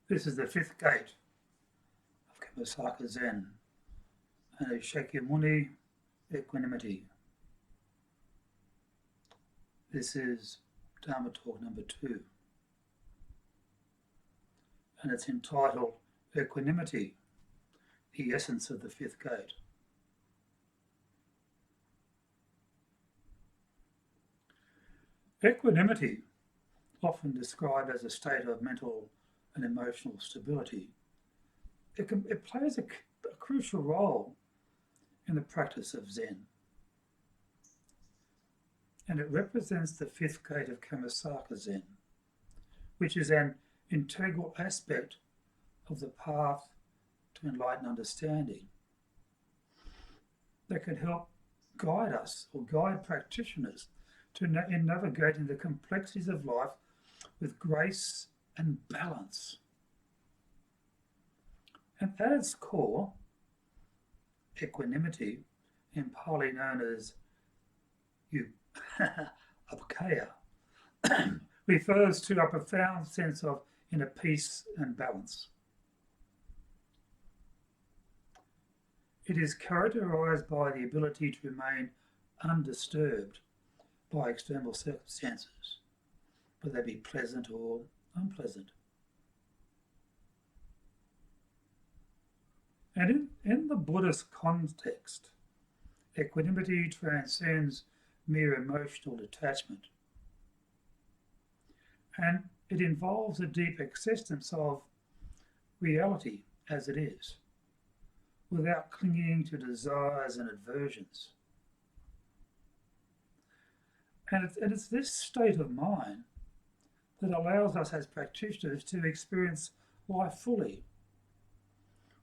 This is the fifth gate of Kamasaka Zen, and a Shakyamuni equanimity. This is Dharma talk number 2, and it's entitled Equanimity, the essence of the fifth gate. Equanimity, often described as a state of mental and emotional stability, it plays a crucial role in the practice of Zen, and it represents the fifth gate of Kamasaka Zen, which is an integral aspect of the path to enlightened understanding that can help guide us or guide practitioners in navigating the complexities of life with grace and balance. And at its core, equanimity, in Pali known as upakaya, refers to a profound sense of inner peace and balance. It is characterized by the ability to remain undisturbed by external circumstances, whether they be pleasant or unpleasant. And in the Buddhist context, equanimity transcends mere emotional detachment, and it involves a deep acceptance of reality as it is, without clinging to desires and aversions. And it's this state of mind that allows us as practitioners to experience life fully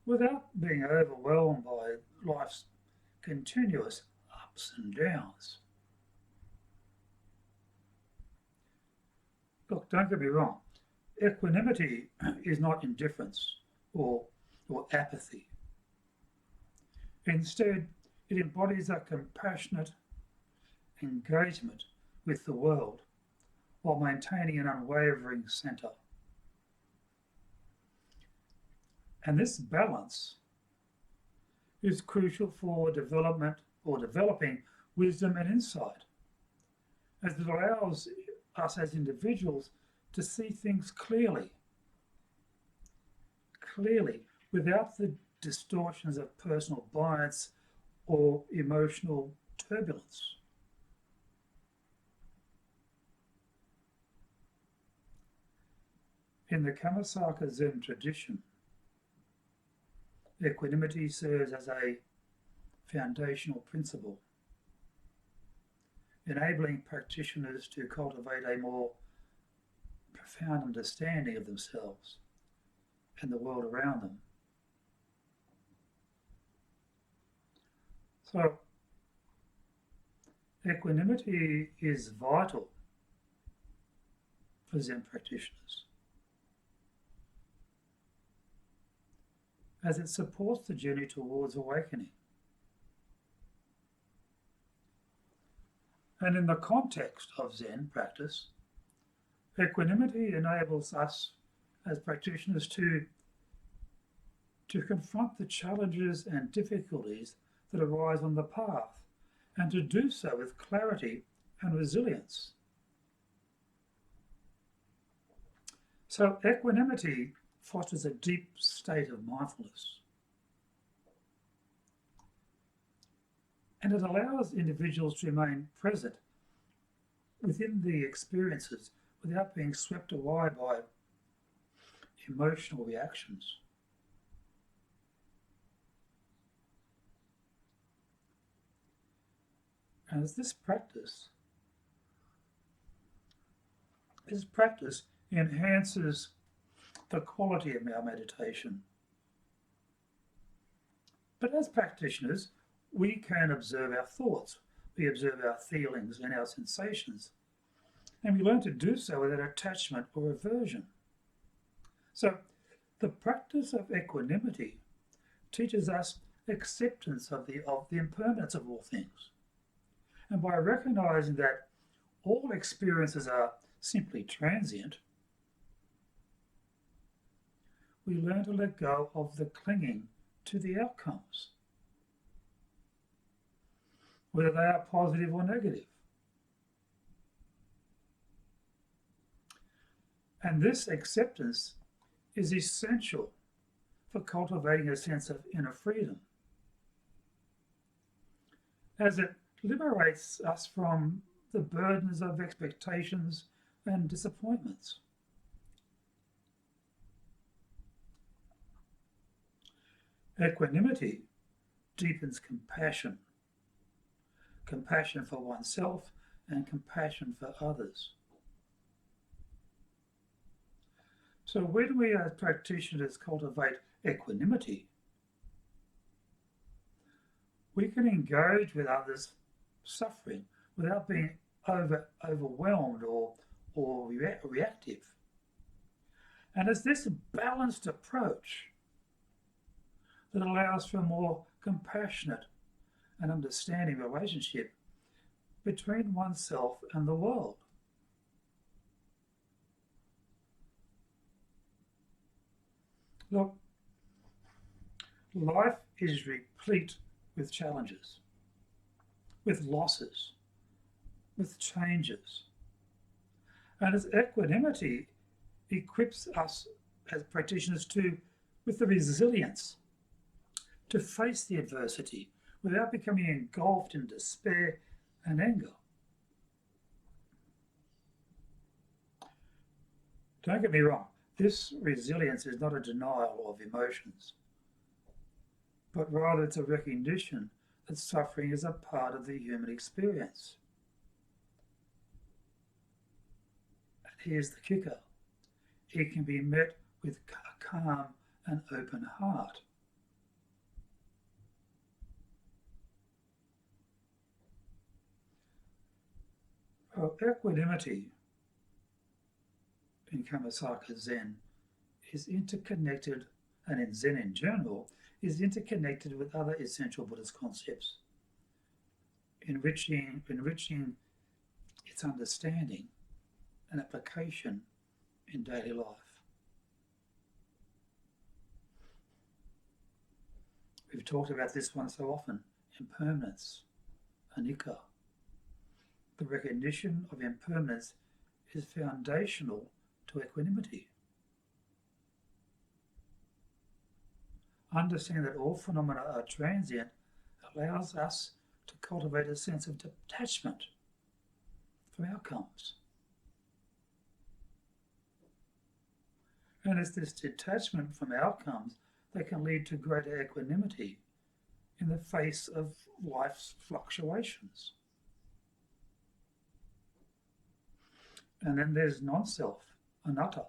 without being overwhelmed by life's continuous ups and downs. Look, don't get me wrong, equanimity is not indifference or, or apathy. Instead, it embodies a compassionate engagement with the world while maintaining an unwavering centre. And this balance is crucial for development or developing wisdom and insight, as it allows us as individuals to see things clearly, without the distortions of personal bias or emotional turbulence. In the Kamasaka Zen tradition, equanimity serves as a foundational principle, enabling practitioners to cultivate a more profound understanding of themselves and the world around them. So, equanimity is vital for Zen practitioners, as it supports the journey towards awakening. And in the context of Zen practice, equanimity enables us as practitioners to confront the challenges and difficulties that arise on the path, and to do so with clarity and resilience. So equanimity fosters a deep state of mindfulness, and it allows individuals to remain present within the experiences without being swept away by emotional reactions. And as this practice enhances the quality of our meditation. But as practitioners, we can observe our thoughts, we observe our feelings and our sensations, and we learn to do so without attachment or aversion. So, the practice of equanimity teaches us acceptance of the impermanence of all things. And by recognizing that all experiences are simply transient, we learn to let go of the clinging to the outcomes, whether they are positive or negative. And this acceptance is essential for cultivating a sense of inner freedom, as it liberates us from the burdens of expectations and disappointments. Equanimity deepens compassion, compassion for oneself and compassion for others. So when we as practitioners cultivate equanimity, we can engage with others' suffering without being overwhelmed or reactive. And it's this balanced approach that allows for a more compassionate and understanding relationship between oneself and the world. Look, life is replete with challenges, with losses, with changes. And as equanimity equips us as practitioners with the resilience to face the adversity without becoming engulfed in despair and anger. Don't get me wrong, this resilience is not a denial of emotions, but rather it's a recognition that suffering is a part of the human experience. And here's the kicker. It can be met with a calm and open heart. Equanimity in Kamasaka Zen is interconnected, and in Zen in general, is interconnected with other essential Buddhist concepts, enriching its understanding and application in daily life. We've talked about this one so often, impermanence, anicca. The recognition of impermanence is foundational to equanimity. Understanding that all phenomena are transient allows us to cultivate a sense of detachment from outcomes. And it's this detachment from outcomes that can lead to greater equanimity in the face of life's fluctuations. And then there's non-self, anatta.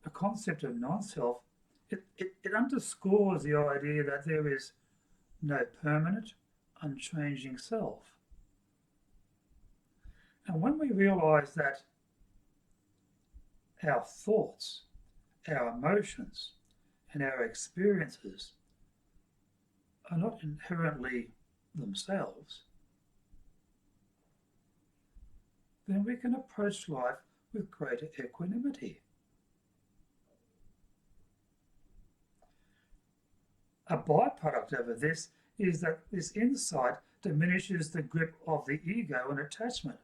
The concept of non-self, it underscores the idea that there is no permanent, unchanging self. And when we realize that our thoughts, our emotions, and our experiences are not inherently themselves, then we can approach life with greater equanimity. A byproduct of this is that this insight diminishes the grip of the ego and attachment,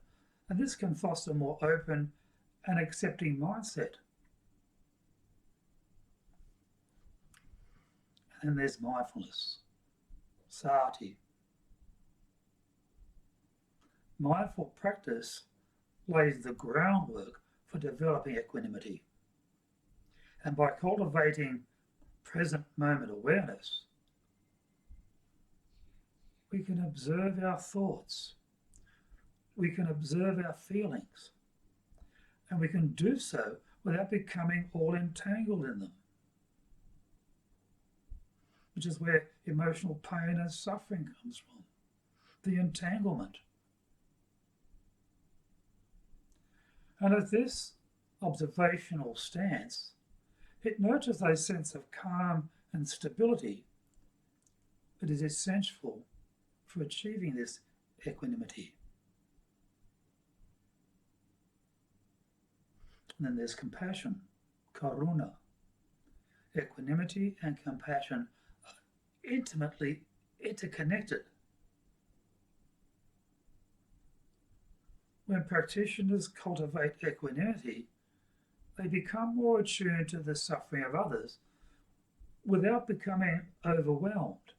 and this can foster a more open and accepting mindset. And then there's mindfulness, sati. Mindful practice lays the groundwork for developing equanimity. And by cultivating present moment awareness, we can observe our thoughts, we can observe our feelings, and we can do so without becoming all entangled in them, which is where emotional pain and suffering comes from, the entanglement. And at this observational stance, it nurtures a sense of calm and stability that is essential for achieving this equanimity. And then there's compassion, karuna. Equanimity and compassion are intimately interconnected. When practitioners cultivate equanimity, they become more attuned to the suffering of others without becoming overwhelmed.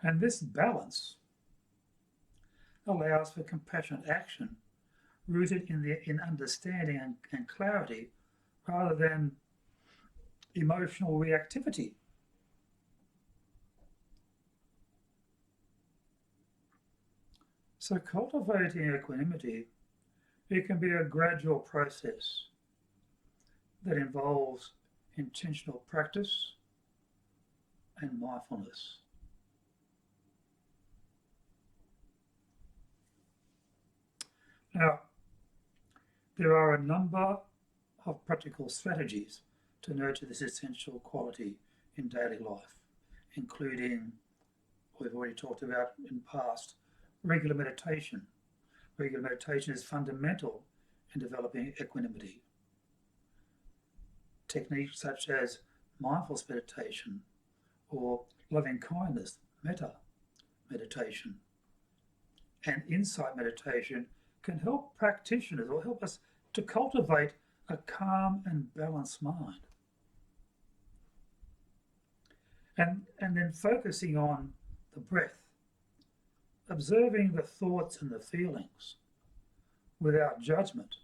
And this balance allows for compassionate action rooted in understanding and clarity rather than emotional reactivity. So cultivating equanimity, it can be a gradual process that involves intentional practice and mindfulness. Now, there are a number of practical strategies to nurture this essential quality in daily life, including what we've already talked about in past, regular meditation. Regular meditation is fundamental in developing equanimity. Techniques such as mindfulness meditation or loving kindness, metta meditation, and insight meditation can help practitioners or help us to cultivate a calm and balanced mind. And then focusing on the breath, observing the thoughts and the feelings without judgment,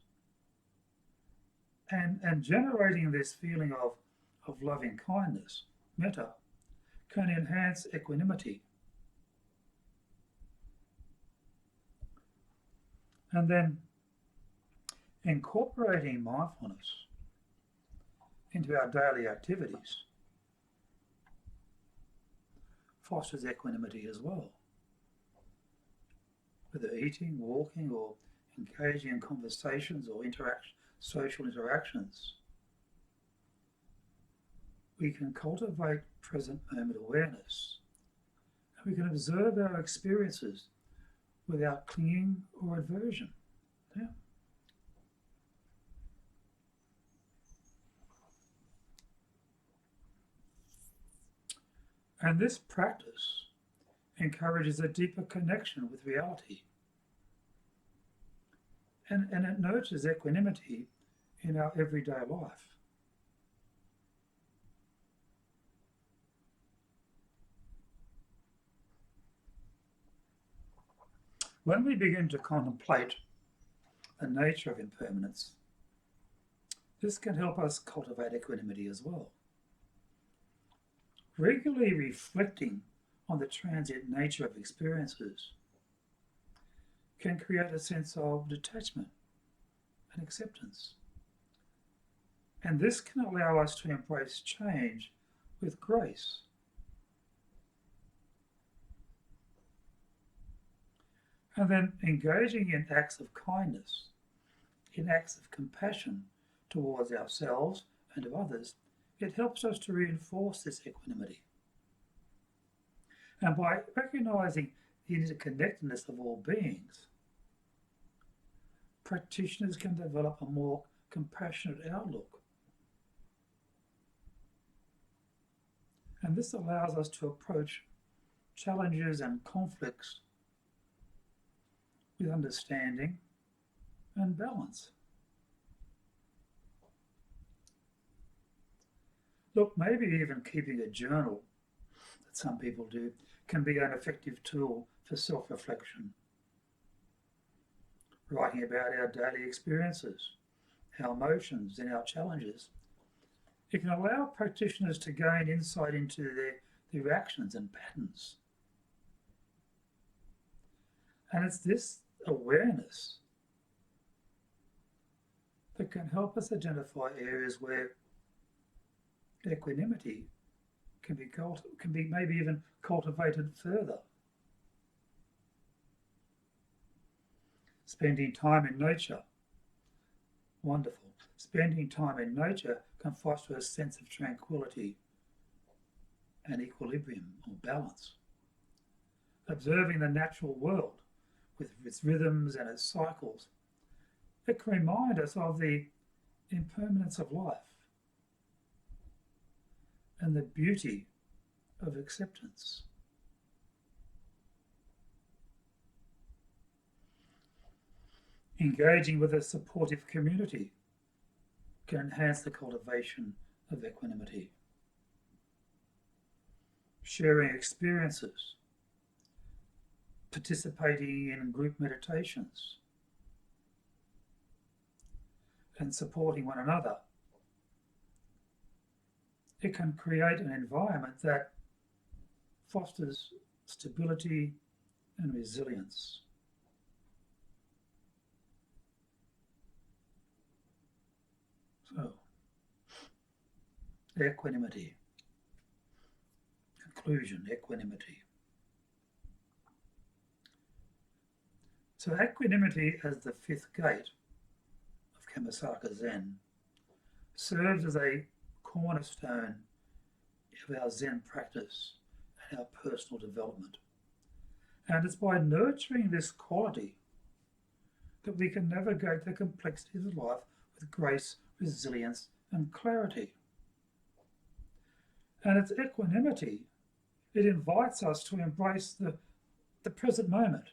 and generating this feeling of loving kindness, metta, can enhance equanimity. And then incorporating mindfulness into our daily activities fosters equanimity as well. Whether eating, walking, or engaging in conversations or social interactions, we can cultivate present moment awareness, and we can observe our experiences without clinging or aversion. Yeah. And this practice encourages a deeper connection with reality. And it nurtures equanimity in our everyday life. When we begin to contemplate the nature of impermanence, this can help us cultivate equanimity as well. Regularly reflecting on the transient nature of experiences can create a sense of detachment and acceptance. And this can allow us to embrace change with grace. And then engaging in acts of kindness, in acts of compassion towards ourselves and to others, it helps us to reinforce this equanimity. And by recognizing the interconnectedness of all beings, practitioners can develop a more compassionate outlook. And this allows us to approach challenges and conflicts with understanding and balance. Look, maybe even keeping a journal, that some people do, can be an effective tool for self-reflection. Writing about our daily experiences, our emotions and our challenges, it can allow practitioners to gain insight into their actions and patterns. And it's this awareness that can help us identify areas where equanimity can be maybe even cultivated further. Spending time in nature, wonderful. Spending time in nature can foster a sense of tranquility and equilibrium or balance. Observing the natural world with its rhythms and its cycles, It can remind us of the impermanence of life and the beauty of acceptance. Engaging with a supportive community can enhance the cultivation of equanimity. Sharing experiences, participating in group meditations, and supporting one another, it can create an environment that fosters stability and resilience. So, equanimity. Conclusion, equanimity. So equanimity as the fifth gate of Kammasaka Zen serves as a cornerstone of our Zen practice and our personal development. And it's by nurturing this quality that we can navigate the complexities of life with grace, resilience, and clarity. And it's equanimity. It invites us to embrace the present moment,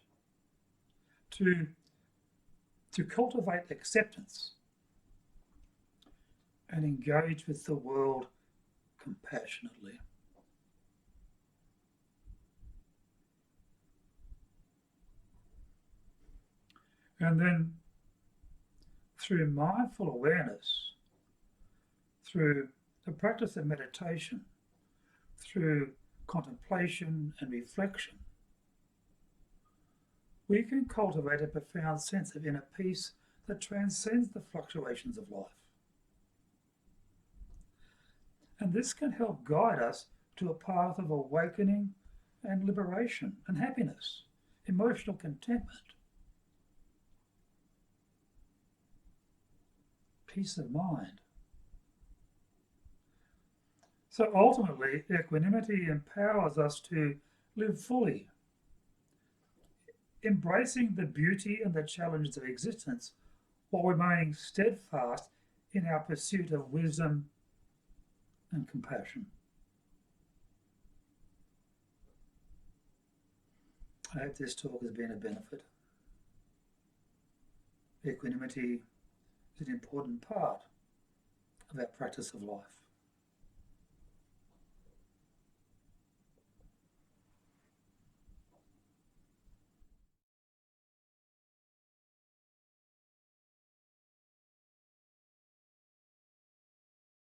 to cultivate acceptance and engage with the world compassionately. And then through mindful awareness, through the practice of meditation, through contemplation and reflection, we can cultivate a profound sense of inner peace that transcends the fluctuations of life. And this can help guide us to a path of awakening and liberation and happiness, emotional contentment, peace of mind. So ultimately, equanimity empowers us to live fully, embracing the beauty and the challenges of existence while remaining steadfast in our pursuit of wisdom and compassion. I hope this talk has been a benefit. Equanimity is an important part of our practice of life.